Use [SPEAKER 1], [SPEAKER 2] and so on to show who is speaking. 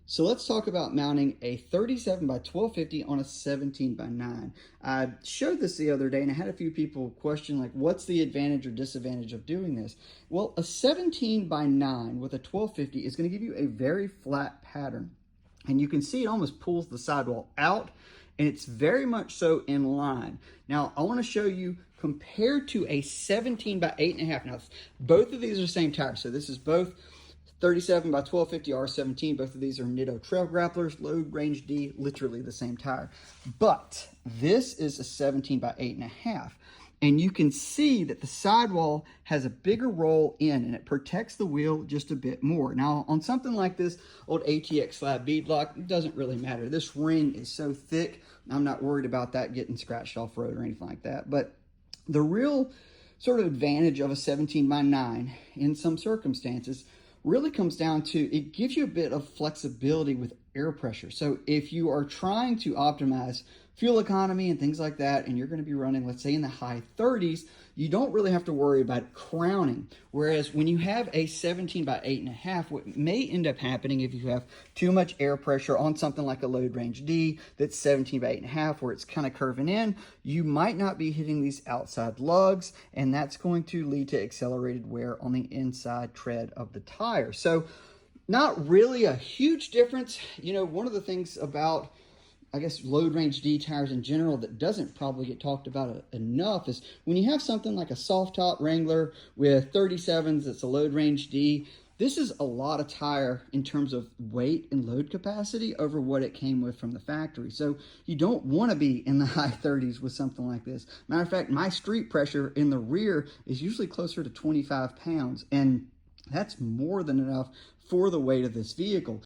[SPEAKER 1] So let's talk about mounting a 37 by 1250 on a 17 by 9. I showed this the other day and I had a few people question like what's the advantage or disadvantage of doing this? Well, a 17 by 9 with a 1250 is going to give you a very flat pattern. And you can see it almost pulls the sidewall out and it's very much so in line. Now, I want to show you compared to a 17 by 8.5. Now, both of these are the same tire. So this is both 37 by 1250 R17. Both of these are Nitto Trail Grapplers, load range D, literally the same tire. But this is a 17 by 8.5. And you can see that the sidewall has a bigger roll in and it protects the wheel just a bit more. Now, on something like this old ATX slab beadlock, it doesn't really matter. This ring is so thick, I'm not worried about that getting scratched off road or anything like that. But the real sort of advantage of a 17 by 9 in some circumstances really comes down to it gives you a bit of flexibility with air pressure. So if you are trying to optimize fuel economy and things like that, and you're going to be running, let's say, in the high 30s, you don't really have to worry about crowning. Whereas when you have a 17 by 8.5, what may end up happening if you have too much air pressure on something like a load range D that's 17 by 8.5, where it's kind of curving in, you might not be hitting these outside lugs, and that's going to lead to accelerated wear on the inside tread of the tire. So not really a huge difference. You know, one of the things about, I guess, load range D tires in general that doesn't probably get talked about enough is when you have something like a soft top Wrangler with 37s that's a load range D, this is a lot of tire in terms of weight and load capacity over what it came with from the factory. So you don't want to be in the high 30s with something like this. Matter of fact, my street pressure in the rear is usually closer to 25 pounds, and that's more than enough for the weight of this vehicle.